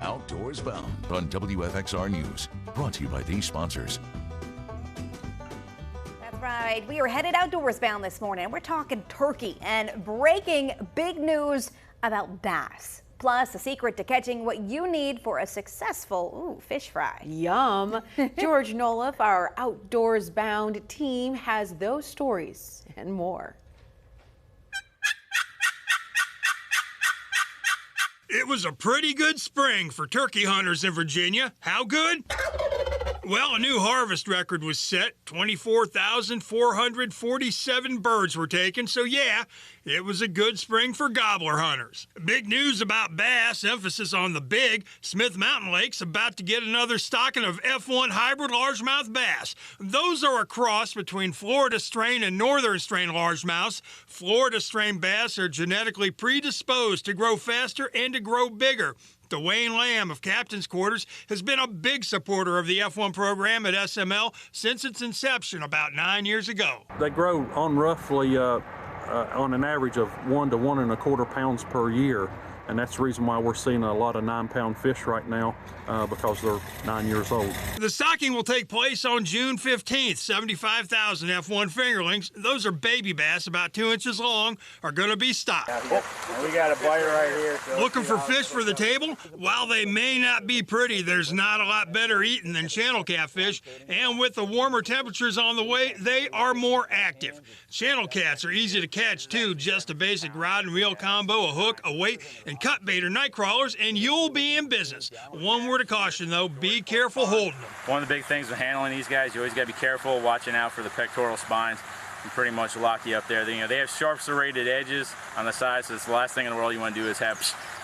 Outdoors Bound on WFXR News. Brought to you by these sponsors. That's right. We are headed outdoors bound this morning. We're talking turkey and breaking big news about bass. Plus, a secret to catching what you need for a successful fish fry. Yum. George Noliff, our outdoors bound team, has those stories and more. It was a pretty good spring for turkey hunters in Virginia. How good? Well, a new harvest record was set. 24,447 birds were taken, so yeah, it was a good spring for gobbler hunters. Big news about bass, emphasis on the big. Smith Mountain Lake's about to get another stocking of F1 hybrid largemouth bass. Those are a cross between Florida strain and northern strain largemouths. Florida strain bass are genetically predisposed to grow faster and to grow bigger. Dwayne Lamb of Captain's Quarters has been a big supporter of the F1 program at SML since its inception about 9 years ago. They grow on roughly on an average of 1 to 1.25 pounds per year, and that's the reason why we're seeing a lot of 9-pound fish right now because they're 9 years old. The stocking will take place on June 15th. 75,000 F1 fingerlings, those are baby bass about 2 inches long, are going to be stocked. We got a bite right here. So looking for fish for the table? While they may not be pretty, there's not a lot better eating than channel catfish, and with the warmer temperatures on the way, they are more active. Channel cats are easy to catch too, just a basic rod and reel combo, a hook, a weight, and cut bait or night crawlers, and you'll be in business. One word of caution though, be careful holding them. one of the big things with handling these guys, you always got to be careful, watching out for the pectoral spines. And pretty much lock you up there. You know, they have sharp serrated edges on the sides, so it's the last thing in the world you want to do is have,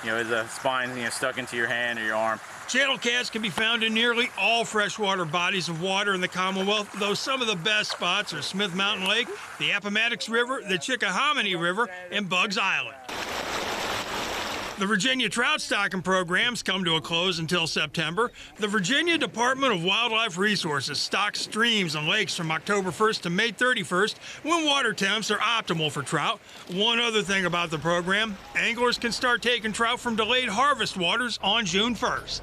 the spine, stuck into your hand or your arm. Channel cats can be found in nearly all freshwater bodies of water in the Commonwealth, though some of the best spots are Smith Mountain Lake, the Appomattox River, the Chickahominy River, and Bugs Island. The Virginia trout stocking programs come to a close until September. The Virginia Department of Wildlife Resources stocks streams and lakes from October 1st to May 31st when water temps are optimal for trout. One other thing about the program, anglers can start taking trout from delayed harvest waters on June 1st.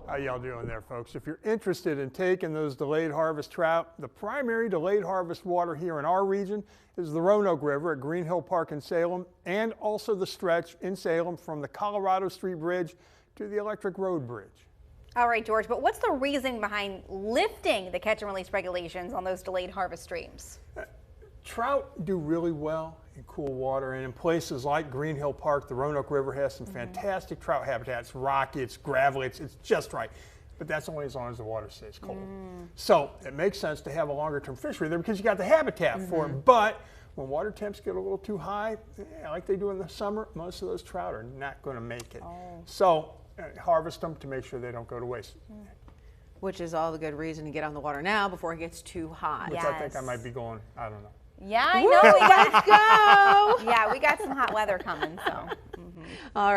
How y'all doing there, folks? If you're interested in taking those delayed harvest trout, the primary delayed harvest water here in our region is the Roanoke River at Green Hill Park in Salem, and also the stretch in Salem from the Colorado Street Bridge to the Electric Road Bridge. All right, George, but what's the reason behind lifting the catch and release regulations on those delayed harvest streams? Trout do really well in cool water, and in places like Green Hill Park, the Roanoke River has some fantastic trout habitats, rocky, it's gravelly, it's just right. But that's only as long as the water stays cold. So it makes sense to have a longer term fishery there because you got the habitat for them. But when water temps get a little too high, like they do in the summer, most of those trout are not going to make it. So harvest them to make sure they don't go to waste. Which is all the good reason to get on the water now before it gets too hot. Which I think I might be going, I don't know. Yeah, I know. Let's go. Yeah, we got some hot weather coming, so. All right.